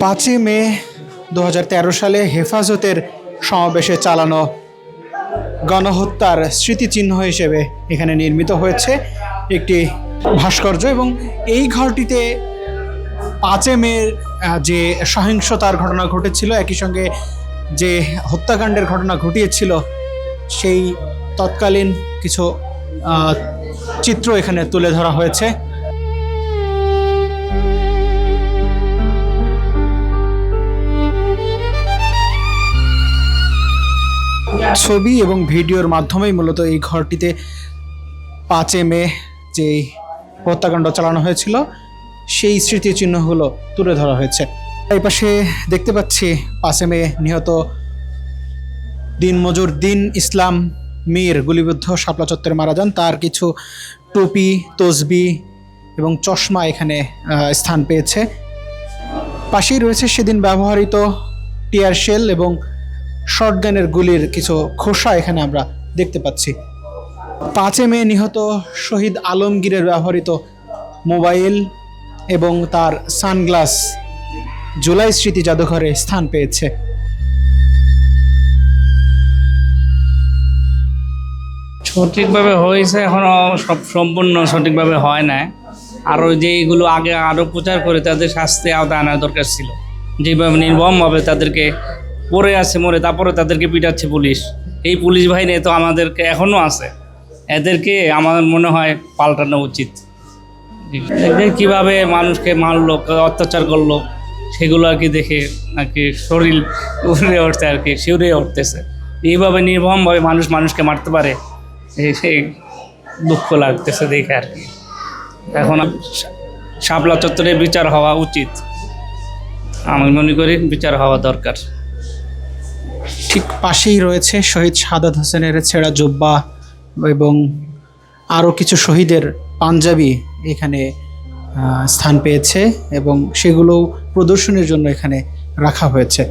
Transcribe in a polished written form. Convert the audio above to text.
5ই মে 2013 সালে হেফাজতের সমাবেশে চালানো গণহত্যার স্মৃতিচিহ্ন হিসেবে এখানে নির্মিত হয়েছে একটি ভাস্কর্য। এবং এই ঘরটিতে 5 মের যে সহিংসতার ঘটনা ঘটেছিল, একই সঙ্গে যে হত্যাকাণ্ডের ঘটনা ঘটিয়েছিল, সেই তৎকালীন কিছু চিত্র এখানে তুলে ধরা হয়েছে। ছবি এবং ভিডিওর মাধ্যমেই মূলত এই ঘরটিতে 5 মে যেই হত্যাকাণ্ড চালানো হয়েছিল সেই স্মৃতিচিহ্নগুলো তুলে ধরা হয়েছে। এই পাশে দেখতে পাচ্ছি 5 মে নিহত দিনমজুর দিন ইসলাম মীর গুলিবিদ্ধ শাপলা চত্বরে মারা যান, তার কিছু টুপি, তসবি এবং চশমা এখানে স্থান পেয়েছে। পাশেই রয়েছে সেদিন ব্যবহৃত টিয়ার শেল এবং শটগানের গুলির কিছু খোসা এখানে আমরা দেখতে পাচ্ছি। 5 মে নিহত শহীদ আলমগীরের ব্যবহৃত মোবাইল এবং তার সানগ্লাস জুলাই স্মৃতি জাদুঘরে স্থান পেয়েছে। সঠিকভাবে হয়েছে, এখনো সব সম্পূর্ণ সঠিকভাবে হয় না। আর ওই যে এইগুলো আগে আরও প্রচার করে তাদের শাস্তি আওতায় আনার দরকার ছিল। যেভাবে নির্মমভাবে তাদেরকে পড়ে আছে মরে, তারপরে তাদেরকে পিটাচ্ছে পুলিশ। এই পুলিশ বাহিনী তো আমাদেরকে এখনও আছে, এদেরকে আমার মনে হয় পাল্টানো উচিত। এদের কীভাবে মানুষকে মারলো, অত্যাচার করলো, সেগুলো আর কি দেখে আর কি শরীর উড়ে উঠছে, আর কি শিউরে উঠতেছে। এইভাবে নির্মমভাবে মানুষকে মারতে পারে, সেই দুঃখ লাগতেছে দেখে আর কি। এখন শাপলা চত্বরে বিচার হওয়া উচিত, আমি মনে করি বিচার হওয়া দরকার। ঠিক পাশেই রয়েছে শহীদ সাদাত হোসেনের ছেঁড়া জুব্বা এবং আরও কিছু শহীদের পাঞ্জাবি এখানে স্থান পেয়েছে এবং সেগুলোও প্রদর্শনের জন্য এখানে রাখা হয়েছে।